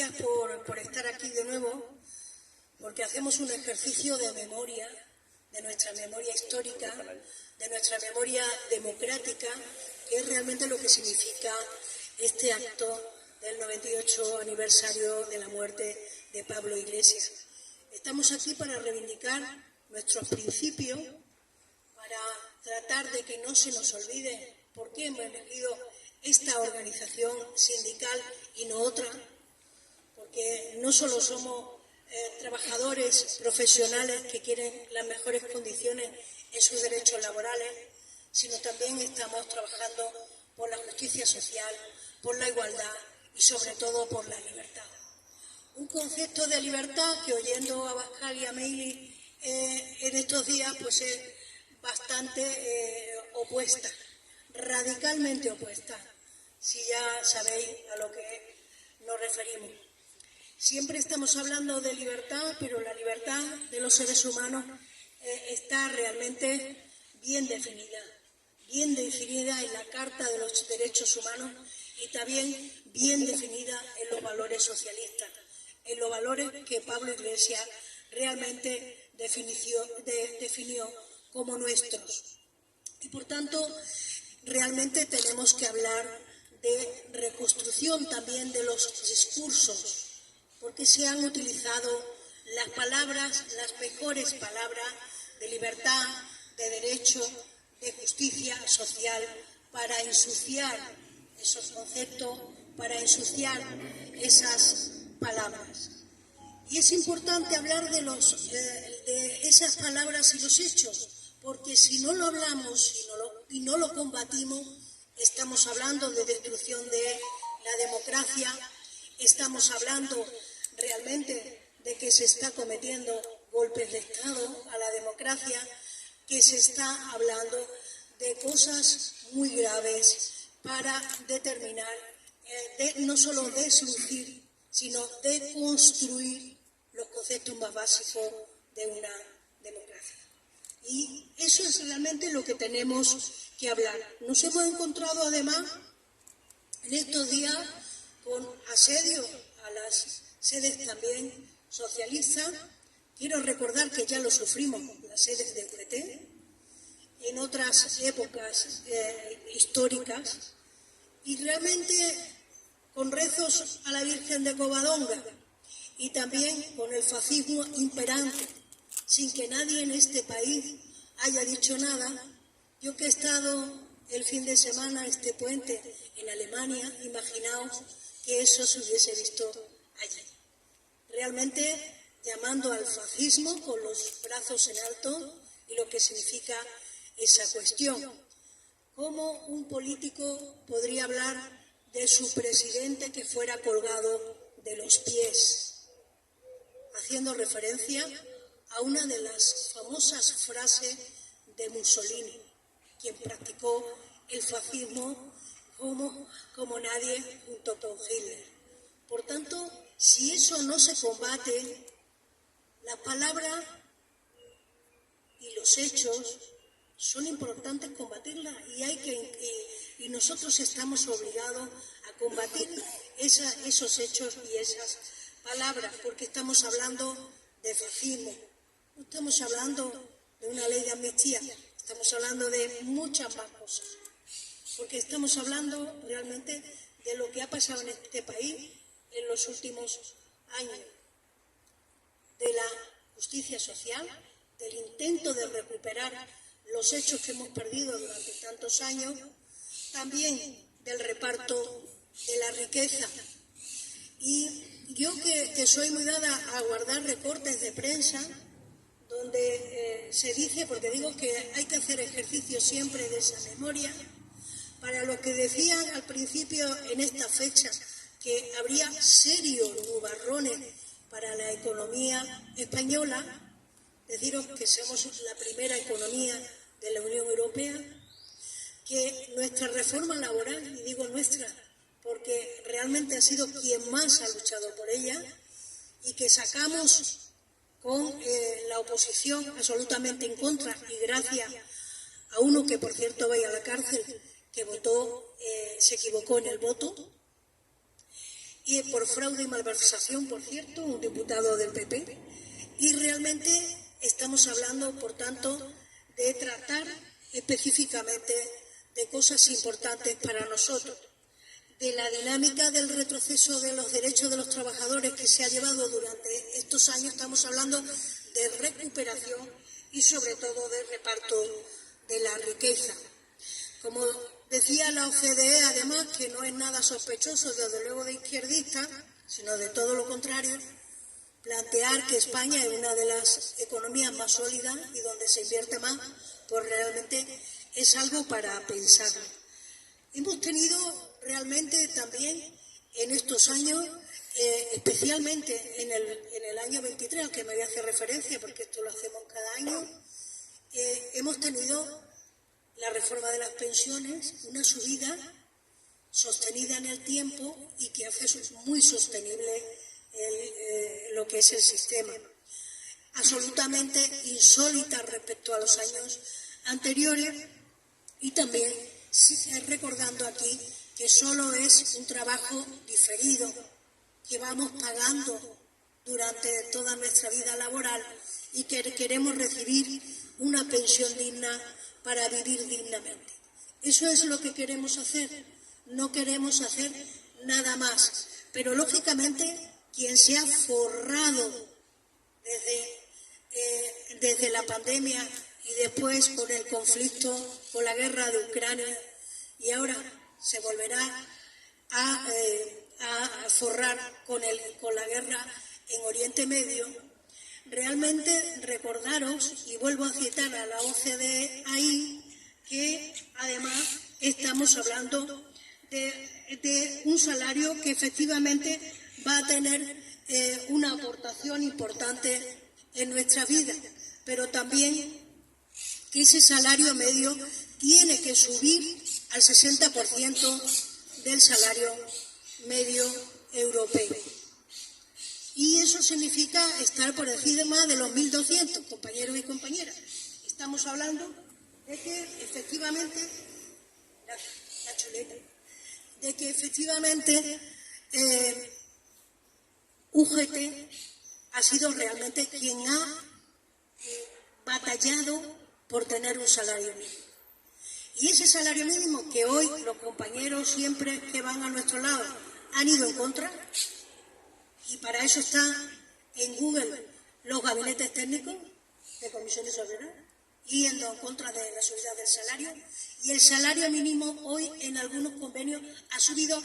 gracias por estar aquí de nuevo, porque hacemos un ejercicio de memoria, de nuestra memoria histórica, de nuestra memoria democrática, que es realmente lo que significa este acto del 98 aniversario de la muerte de Pablo Iglesias. Estamos aquí para reivindicar nuestros principios, para tratar de que no se nos olvide por qué hemos elegido esta organización sindical y no otra, porque no solo somos trabajadores profesionales que quieren las mejores condiciones en sus derechos laborales, sino también estamos trabajando por la justicia social, por la igualdad y sobre todo por la libertad. Un concepto de libertad que, oyendo a Abascal y a Meili en estos días, pues es bastante opuesta, radicalmente opuesta, si ya sabéis a lo que nos referimos. Siempre estamos hablando de libertad, pero la libertad de los seres humanos está realmente bien definida en la Carta de los Derechos Humanos y también bien definida en los valores socialistas, en los valores que Pablo Iglesias realmente definió como nuestros. Y por tanto, realmente tenemos que hablar de reconstrucción también de los discursos, porque se han utilizado las palabras, las mejores palabras de libertad, de derecho, de justicia social, para ensuciar esos conceptos, para ensuciar esas palabras. Y es importante hablar de esas palabras y los hechos, porque si no lo hablamos y no lo combatimos, estamos hablando de destrucción de la democracia, estamos hablando realmente de que se está cometiendo golpes de Estado a la democracia, que se está hablando de cosas muy graves para determinar, no solo deslucir, sino de construir los conceptos más básicos de una democracia. Y eso es realmente lo que tenemos que hablar. Nos hemos encontrado además en estos días con asedio a las sedes también socialistas. Quiero recordar que ya lo sufrimos las sedes de UGT en otras épocas históricas, y realmente con rezos a la Virgen de Covadonga y también con el fascismo imperante, sin que nadie en este país haya dicho nada. Yo que he estado el fin de semana, este puente, en Alemania, imaginaos que eso se hubiese visto allí. Realmente llamando al fascismo con los brazos en alto y lo que significa esa cuestión. ¿Cómo un político podría hablar de su presidente que fuera colgado de los pies? Haciendo referencia a una de las famosas frases de Mussolini, quien practicó el fascismo como nadie junto con Hitler. Por tanto, si eso no se combate, la palabra y los hechos son importantes combatirlas, y nosotros estamos obligados a combatir esos hechos y esas palabras, porque estamos hablando de fascismo, no estamos hablando de una ley de amnistía, estamos hablando de muchas más cosas, porque estamos hablando realmente de lo que ha pasado en este país en los últimos años, de la justicia social, del intento de recuperar los hechos que hemos perdido durante tantos años, también del reparto de la riqueza. Y yo que soy muy dada a guardar recortes de prensa, donde se dice, porque digo que hay que hacer ejercicio siempre de esa memoria, para lo que decían al principio en esta fecha, que habría serios nubarrones para la economía española, deciros que somos la primera economía de la Unión Europea, que nuestra reforma laboral, y digo nuestra porque realmente ha sido quien más ha luchado por ella, y que sacamos con la oposición absolutamente en contra, y gracias a uno que por cierto vaya a la cárcel, que votó, se equivocó en el voto, y por fraude y malversación, por cierto, un diputado del PP. Y realmente estamos hablando, por tanto, de tratar específicamente de cosas importantes para nosotros, de la dinámica del retroceso de los derechos de los trabajadores que se ha llevado durante estos años. Estamos hablando de recuperación y sobre todo de reparto de la riqueza. Como decía la OCDE, además, que no es nada sospechoso, desde luego de izquierdista, sino de todo lo contrario, plantear que España es una de las economías más sólidas y donde se invierte más, pues realmente es algo para pensar. Hemos tenido realmente también en estos años, especialmente en el año 23, al que me voy a hacer referencia porque esto lo hacemos cada año, hemos tenido la reforma de las pensiones, una subida sostenida en el tiempo y que hace muy sostenible lo que es el sistema. Absolutamente insólita respecto a los años anteriores y también recordando aquí que solo es un trabajo diferido que vamos pagando durante toda nuestra vida laboral y que queremos recibir una pensión digna para vivir dignamente. Eso es lo que queremos hacer, no queremos hacer nada más. Pero lógicamente quien se ha forrado desde la pandemia y después con el conflicto, con la guerra de Ucrania, y ahora se volverá a forrar con la guerra en Oriente Medio, realmente recordaros, y vuelvo a citar a la OCDE ahí, que además estamos hablando de un salario que efectivamente va a tener una aportación importante en nuestra vida, pero también que ese salario medio tiene que subir al 60% del salario medio europeo. Y eso significa estar por encima de los 1.200, compañeros y compañeras. Estamos hablando de que efectivamente, la chuleta, de que efectivamente UGT ha sido realmente quien ha batallado por tener un salario mínimo. Y ese salario mínimo que hoy los compañeros siempre que van a nuestro lado han ido en contra, y para eso está en Google los gabinetes técnicos de comisiones obreras, yendo en contra de la subida del salario, y el salario mínimo hoy en algunos convenios ha subido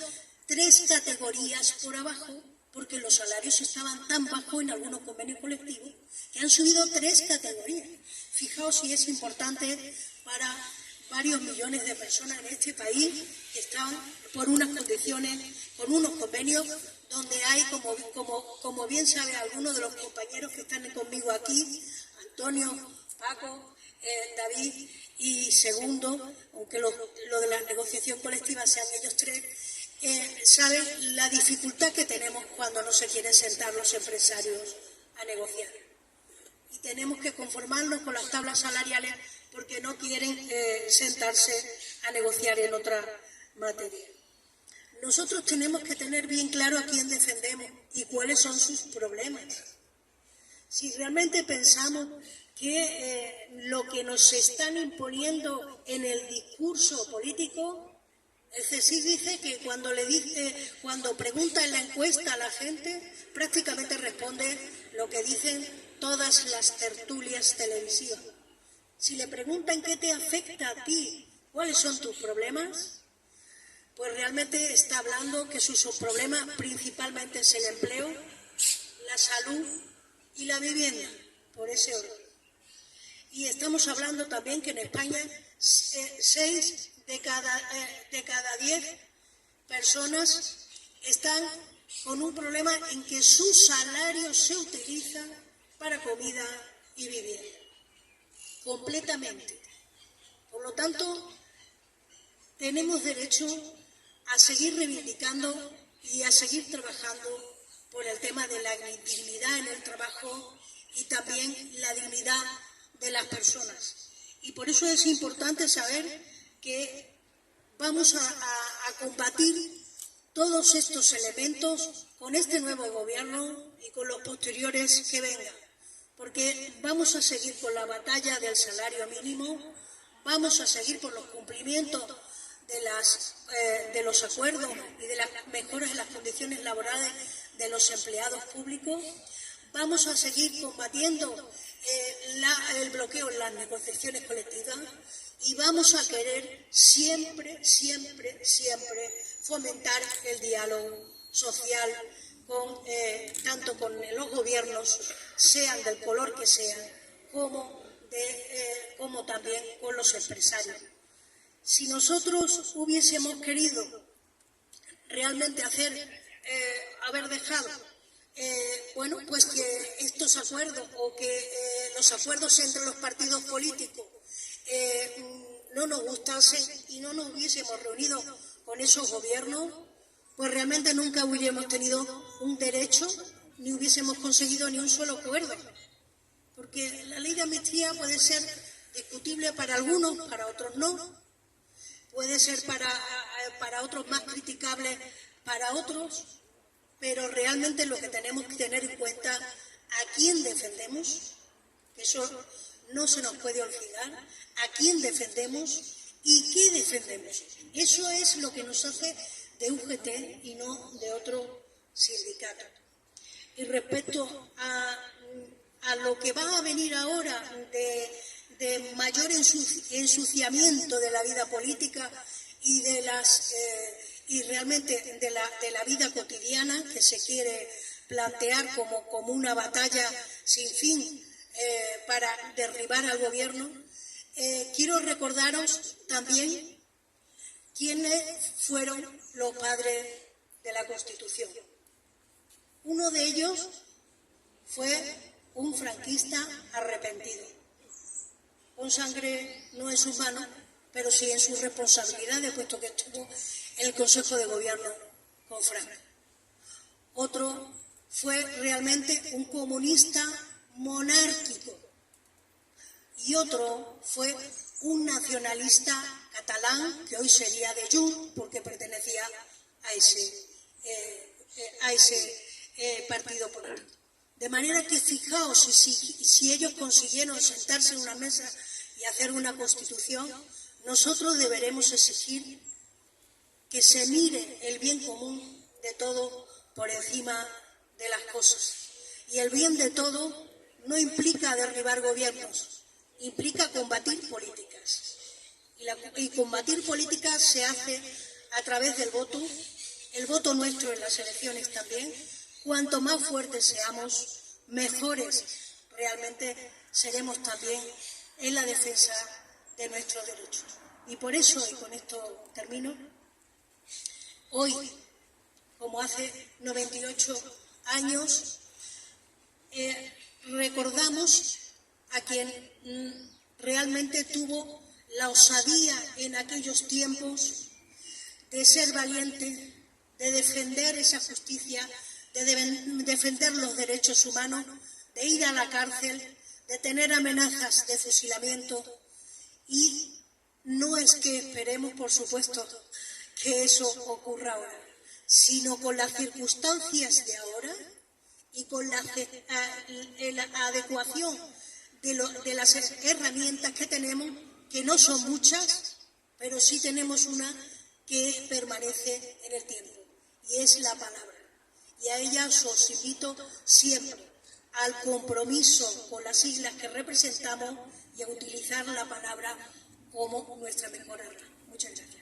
3 categorías por abajo, porque los salarios estaban tan bajos en algunos convenios colectivos que han subido 3 categorías. Fijaos si es importante para varios millones de personas en este país que están por unas condiciones, con unos convenios donde hay, como bien sabe algunos de los compañeros que están conmigo aquí, Antonio, Paco, David y Segundo, aunque lo de la negociación colectiva sean ellos 3, saben la dificultad que tenemos cuando no se quieren sentar los empresarios a negociar. Y tenemos que conformarnos con las tablas salariales porque no quieren sentarse a negociar en otra materia. Nosotros tenemos que tener bien claro a quién defendemos y cuáles son sus problemas. Si realmente pensamos que lo que nos están imponiendo en el discurso político, el CSIC dice que cuando pregunta en la encuesta a la gente, prácticamente responde lo que dicen todas las tertulias televisivas. Si le preguntan qué te afecta a ti, cuáles son tus problemas, pues realmente está hablando que su problema principalmente es el empleo, la salud y la vivienda, por ese orden. Y estamos hablando también que en España 6 de cada 10 personas están con un problema en que su salario se utiliza para comida y vivienda. Completamente. Por lo tanto, tenemos derecho a seguir reivindicando y a seguir trabajando por el tema de la dignidad en el trabajo y también la dignidad de las personas. Y por eso es importante saber que vamos a combatir todos estos elementos con este nuevo gobierno y con los posteriores que vengan, porque vamos a seguir con la batalla del salario mínimo, vamos a seguir por los cumplimientos de los acuerdos y de las mejoras en las condiciones laborales de los empleados públicos, vamos a seguir combatiendo el bloqueo en las negociaciones colectivas y vamos a querer siempre, siempre, siempre fomentar el diálogo social tanto con los gobiernos, sean del color que sean, como también con los empresarios. Si nosotros hubiésemos querido realmente haber dejado pues que estos acuerdos o que los acuerdos entre los partidos políticos no nos gustasen y no nos hubiésemos reunido con esos gobiernos, pues realmente nunca hubiéramos tenido un derecho ni hubiésemos conseguido ni un solo acuerdo. Porque la ley de amnistía puede ser discutible para algunos, para otros no. Puede ser para otros más criticable, para otros, pero realmente lo que tenemos que tener en cuenta a quién defendemos, que eso no se nos puede olvidar, a quién defendemos y qué defendemos. Eso es lo que nos hace de UGT y no de otro sindicato. Y respecto a lo que va a venir ahora de mayor ensuciamiento de la vida política y realmente de la vida cotidiana que se quiere plantear como una batalla sin fin para derribar al gobierno, quiero recordaros también quiénes fueron los padres de la Constitución. Uno de ellos fue un franquista arrepentido, con sangre no en sus manos, pero sí en sus responsabilidades, puesto que estuvo en el Consejo de Gobierno con Franco. Otro fue realmente un comunista monárquico y otro fue un nacionalista catalán, que hoy sería de Junts, porque pertenecía a ese partido político. De manera que fijaos, si ellos consiguieron sentarse en una mesa y hacer una constitución, nosotros deberemos exigir que se mire el bien común de todo por encima de las cosas. Y el bien de todo no implica derribar gobiernos, implica combatir políticas. Y combatir políticas se hace a través del voto, el voto nuestro en las elecciones también. Cuanto más fuertes seamos, mejores realmente seremos también en la defensa de nuestros derechos. Y por eso, y con esto termino, hoy, como hace 98 años, recordamos a quien realmente tuvo la osadía en aquellos tiempos de ser valiente, de defender esa justicia, de defender los derechos humanos, de ir a la cárcel, de tener amenazas de fusilamiento. Y no es que esperemos, por supuesto, que eso ocurra ahora, sino con las circunstancias de ahora y con la adecuación de las herramientas que tenemos, que no son muchas, pero sí tenemos una que permanece en el tiempo, y es la palabra. Y a ella os invito siempre al compromiso con las siglas que representamos y a utilizar la palabra como nuestra mejor arma. Muchas gracias.